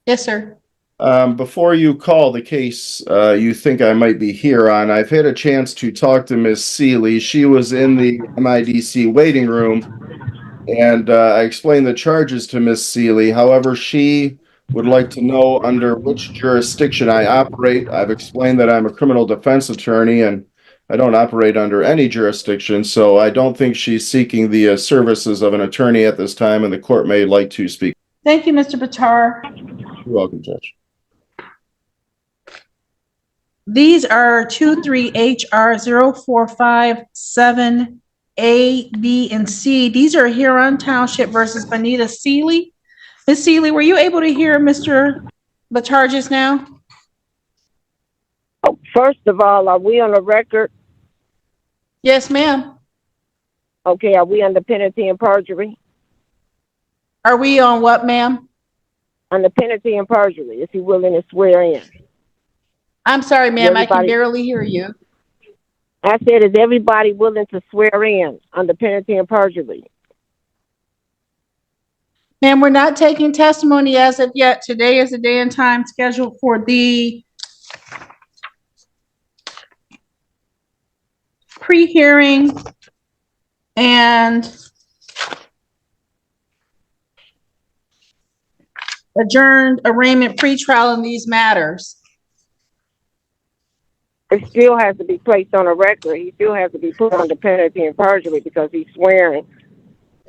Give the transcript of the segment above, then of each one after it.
Yes, sir. Before you call the case you think I might be here on, I've had a chance to talk to Miss Seeley. She was in the MIDC waiting room, and I explained the charges to Miss Seeley. However, she would like to know under which jurisdiction I operate. I've explained that I'm a criminal defense attorney and I don't operate under any jurisdiction, so I don't think she's seeking the services of an attorney at this time, and the court may like to speak. Thank you, Mr. Batar. You're welcome, Judge. These are 23HR0457 A, B, and C. These are Huron Township versus Bonita Seeley. Ms. Seeley, were you able to hear Mr. Batar just now? Oh, first of all, are we on the record? Yes, ma'am. Okay, are we under penalty and perjury? Are we on what, ma'am? Under penalty and perjury, is he willing to swear in? I'm sorry, ma'am, I can barely hear you. I said, is everybody willing to swear in under penalty and perjury? Ma'am, we're not taking testimony as of yet. Today is the day and time scheduled for the pre-hearing and adjourned arraignment pretrial in these matters. It still has to be placed on a record. He still has to be put under penalty and perjury because he's swearing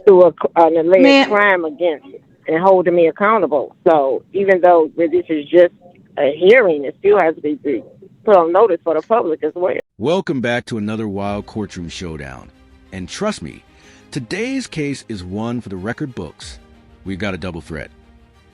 to an alleged crime against me and holding me accountable. So even though this is just a hearing, it still has to be put on notice for the public as well. Welcome back to another wild courtroom showdown. And trust me, today's case is one for the record books. We've got a double threat.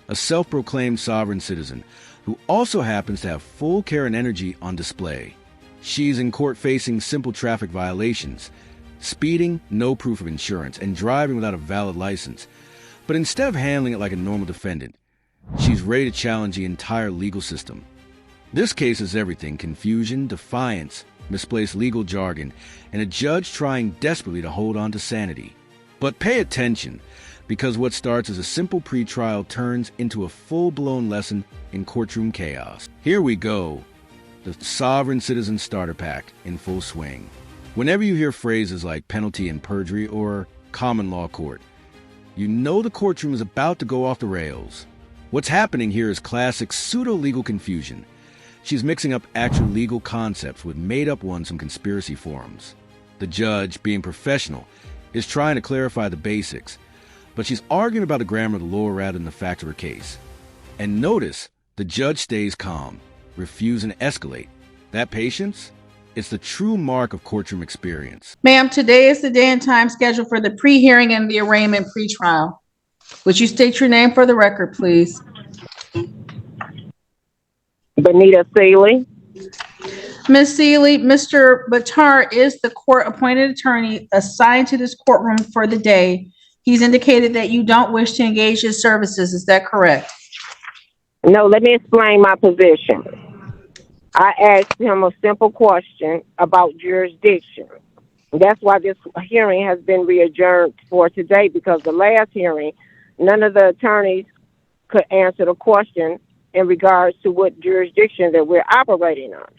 A self-proclaimed sovereign citizen who also happens to have full care and energy on display. She's in court facing simple traffic violations, speeding, no proof of insurance, and driving without a valid license. But instead of handling it like a normal defendant, she's ready to challenge the entire legal system. This case is everything: confusion, defiance, misplaced legal jargon, and a judge trying desperately to hold on to sanity. But pay attention, because what starts as a simple pretrial turns into a full-blown lesson in courtroom chaos. Here we go, the Sovereign Citizen Starter Pack in full swing. Whenever you hear phrases like penalty and perjury or common law court, you know the courtroom is about to go off the rails. What's happening here is classic pseudo-legal confusion. She's mixing up actual legal concepts with made-up ones from conspiracy forums. The judge, being professional, is trying to clarify the basics, but she's arguing about the grammar of the law rather than the fact of her case. And notice, the judge stays calm, refusing to escalate. That patience? It's the true mark of courtroom experience. Ma'am, today is the day and time scheduled for the pre-hearing and the arraignment pretrial. Would you state your name for the record, please? Bonita Seeley. Ms. Seeley, Mr. Batar is the court-appointed attorney assigned to this courtroom for the day. He's indicated that you don't wish to engage his services. Is that correct? No, let me explain my position. I asked him a simple question about jurisdiction. That's why this hearing has been re-adjourned for today, because the last hearing, none of the attorneys could answer the question in regards to what jurisdiction that we're operating under.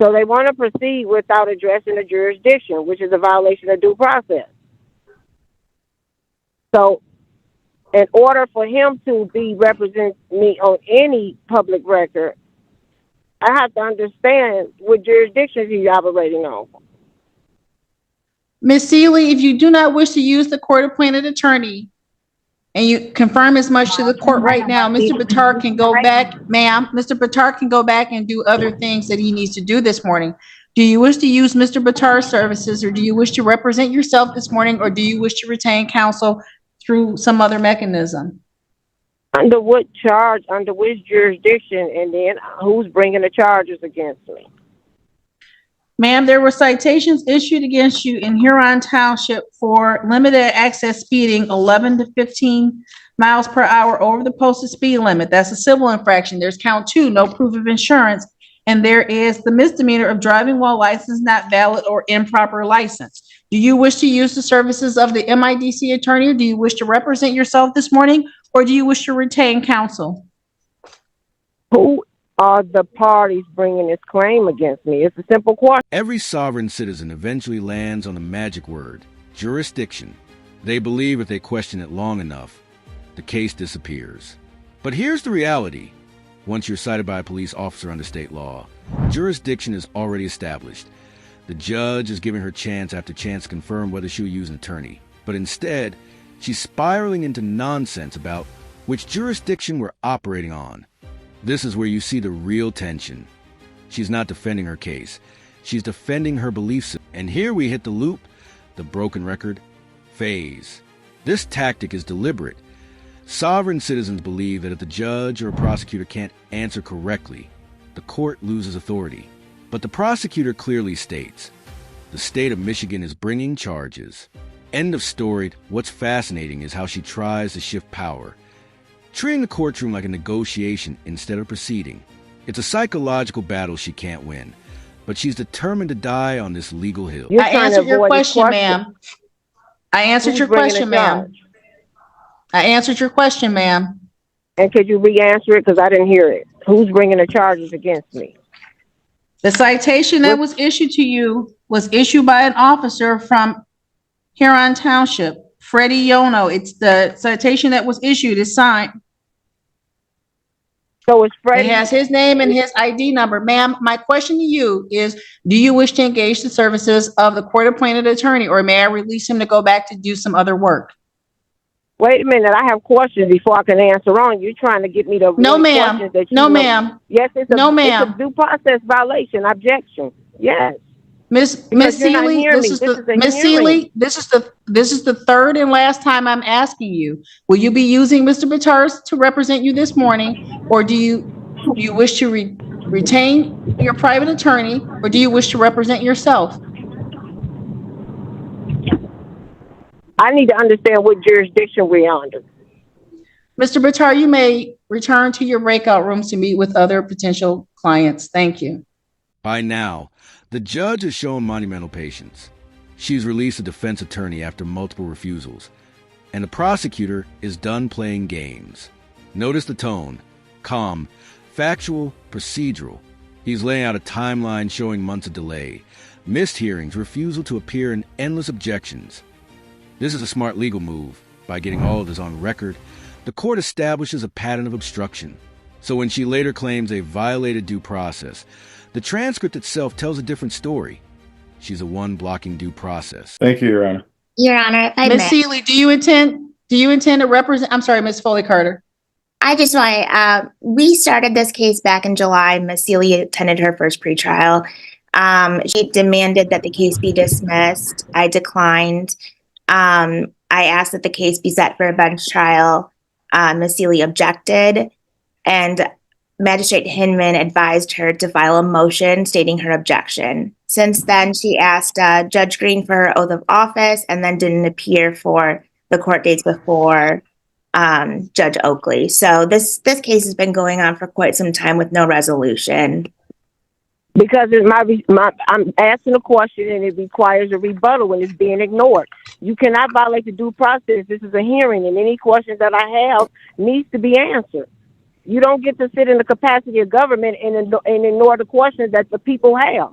So they want to proceed without addressing the jurisdiction, which is a violation of due process. So in order for him to be represent me on any public record, I have to understand what jurisdiction he's operating on. Ms. Seeley, if you do not wish to use the court-appointed attorney, and you confirm as much to the court right now, Mr. Batar can go back, ma'am, Mr. Batar can go back and do other things that he needs to do this morning. Do you wish to use Mr. Batar's services, or do you wish to represent yourself this morning, or do you wish to retain counsel through some other mechanism? Under what charge, under which jurisdiction, and then who's bringing the charges against me? Ma'am, there were citations issued against you in Huron Township for limited access speeding 11 to 15 miles per hour over the posted speed limit. That's a civil infraction. There's count 2, no proof of insurance. And there is the misdemeanor of driving while license not valid or improper license. Do you wish to use the services of the MIDC attorney, or do you wish to represent yourself this morning, or do you wish to retain counsel? Who are the parties bringing this claim against me? It's a simple question. Every sovereign citizen eventually lands on the magic word, jurisdiction. They believe if they question it long enough, the case disappears. But here's the reality. Once you're cited by a police officer under state law, jurisdiction is already established. The judge is giving her chance after chance to confirm whether she'll use an attorney. But instead, she's spiraling into nonsense about which jurisdiction we're operating on. This is where you see the real tension. She's not defending her case. She's defending her beliefs. And here we hit the loop, the broken record phase. This tactic is deliberate. Sovereign citizens believe that if the judge or a prosecutor can't answer correctly, the court loses authority. But the prosecutor clearly states, the state of Michigan is bringing charges. End of story. What's fascinating is how she tries to shift power, treating the courtroom like a negotiation instead of proceeding. It's a psychological battle she can't win, but she's determined to die on this legal hill. You're I trying to answered your avoid the question, ma'am. I answered Who's your bringing question, the ma'am. charge? I answered your question, ma'am. And could you re-answer it? Because I didn't hear it. Who's bringing the charges against me? The citation that was issued to you was issued by an officer from Huron Township, Freddie Yono. It's the citation that was issued is signed. So it's It Freddie. has his name and his ID number. Ma'am, my question to you is, do you wish to engage the services of the court-appointed attorney, or may I release him to go back to do some other work? Wait a minute. I have questions before I can answer on. You're trying to get me to No, avoid ma'am. questions that you No, know. ma'am. Yes, it's No, a ma'am. due process violation. Objection. Yes. Miss Because you're not Seeley, hearing this me. is This the is a Miss hearing. Seeley, this is the third and last time I'm asking you. Will you be using Mr. Batars to represent you this morning, or do you wish to retain your private attorney, or do you wish to represent yourself? I need to understand what jurisdiction we're under. Mr. Batar, you may return to your breakout rooms to meet with other potential clients. Thank you. By now, the judge has shown monumental patience. She's released a defense attorney after multiple refusals, and the prosecutor is done playing games. Notice the tone: calm, factual, procedural. He's laying out a timeline showing months of delay, missed hearings, refusal to appear, and endless objections. This is a smart legal move. By getting all of this on record, the court establishes a pattern of obstruction. So when she later claims they violated due process, the transcript itself tells a different story. She's the one blocking due process. Thank you, Your Honor. Your Honor, if I Ms. may, Seeley, do you intend to represent, I'm sorry, Ms. Foley Carter. I just want we started this case back in July. Ms. Seeley attended her first pretrial. She demanded that the case be dismissed. I declined. I asked that the case be set for a bench trial. Ms. Seeley objected, and Magistrate Hinman advised her to file a motion stating her objection. Since then, she asked Judge Green for her oath of office and then didn't appear for the court dates before Judge Oakley. So this case has been going on for quite some time with no resolution. Because I'm asking a question and it requires a rebuttal and it's being ignored. You cannot violate the due process. This is a hearing, and any question that I have needs to be answered. You don't get to sit in the capacity of government and ignore the questions that the people have.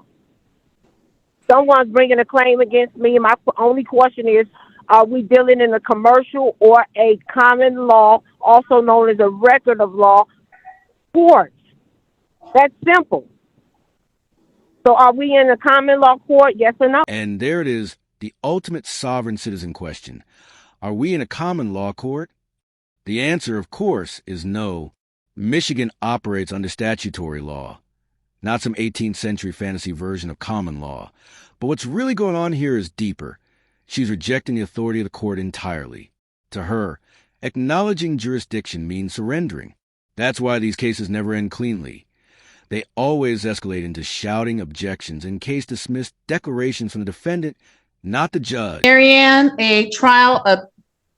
Someone's bringing a claim against me, and my only question is, are we dealing in a commercial or a common law, also known as a record of law, court? That's simple. So are we in a common law court, yes or no? And there it is, the ultimate sovereign citizen question. Are we in a common law court? The answer, of course, is no. Michigan operates under statutory law, not some 18th century fantasy version of common law. But what's really going on here is deeper. She's rejecting the authority of the court entirely. To her, acknowledging jurisdiction means surrendering. That's why these cases never end cleanly. They always escalate into shouting objections and case dismissed declarations from the defendant, not the judge. Marianne, a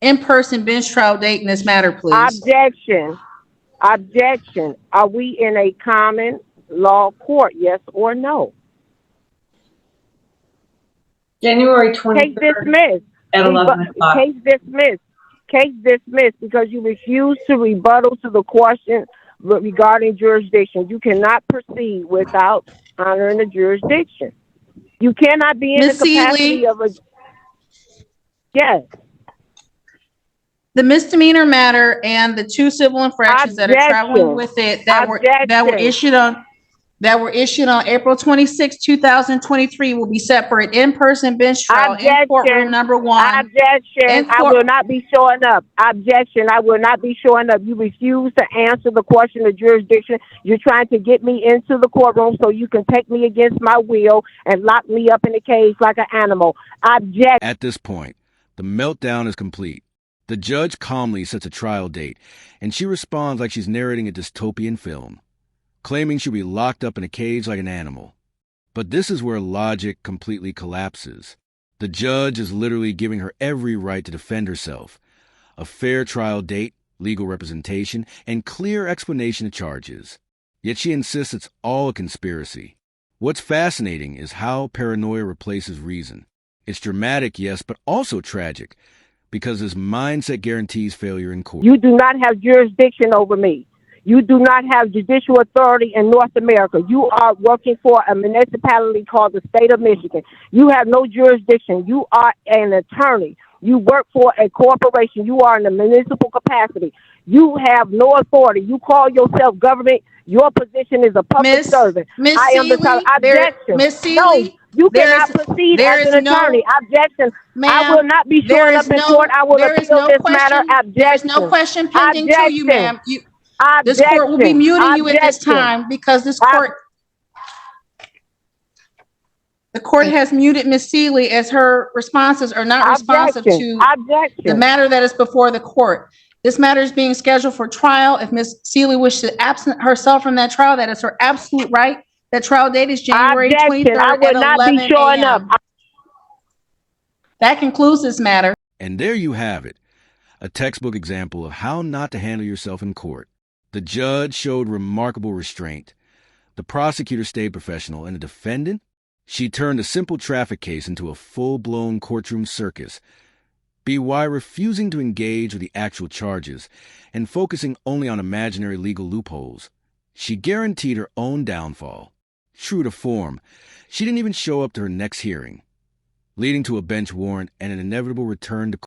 in-person bench trial date in this matter, please. Objection. Are we in a common law court, yes or no? January Case 23rd dismissed. at 11 o'clock. Case dismissed because you refuse to rebuttal to the question regarding jurisdiction. You cannot proceed without honoring the jurisdiction. You cannot be in Ms. the capacity Seeley? of a, yes. The misdemeanor matter and the 2 civil infractions that are traveling Objection. with it that were Objection. issued on April 26, 2023 will be set for an in-person bench trial in courtroom Objection. number 1. Objection. In I court- will not be showing up. Objection. I will not be showing up. You refuse to answer the question of jurisdiction. You're trying to get me into the courtroom so you can take me against my will and lock me up in a cage like an animal. Objection. At this point, the meltdown is complete. The judge calmly sets a trial date, and she responds like she's narrating a dystopian film, claiming she'll be locked up in a cage like an animal. But this is where logic completely collapses. The judge is literally giving her every right to defend herself. A fair trial date, legal representation, and clear explanation of charges. Yet she insists it's all a conspiracy. What's fascinating is how paranoia replaces reason. It's dramatic, yes, but also tragic, because this mindset guarantees failure in court. You do not have jurisdiction over me. You do not have judicial authority in North America. You are working for a municipality called the state of Michigan. You have no jurisdiction. You are an attorney. You work for a corporation. You are in a municipal capacity. You have no authority. You call yourself government. Your position is a public servant. Miss I am the Seeley, objection. Miss Seeley, No, you there cannot is- proceed there as is an no- attorney. Objection. I Ma'am, will not be there showing is up in no- court. I will there is appeal no this question- matter. Objection. There is no question pending to you, ma'am. This court will be Objection. muting you at this Objection. time because the court has muted Ms. Seeley as her responses are not responsive to Objection. the matter that is before the court. This matter is being scheduled for trial. If Ms. Seeley wishes to absent herself from that trial, that is her absolute right. That trial date is January Objection. 23rd I at will not 11 be showing up. a.m. That concludes this matter. And there you have it, a textbook example of how not to handle yourself in court. The judge showed remarkable restraint. The prosecutor stayed professional, and the defendant? She turned a simple traffic case into a full-blown courtroom circus. BY refusing to engage with the actual charges and focusing only on imaginary legal loopholes. She guaranteed her own downfall. True to form, she didn't even show up to her next hearing, leading to a bench warrant and an inevitable return to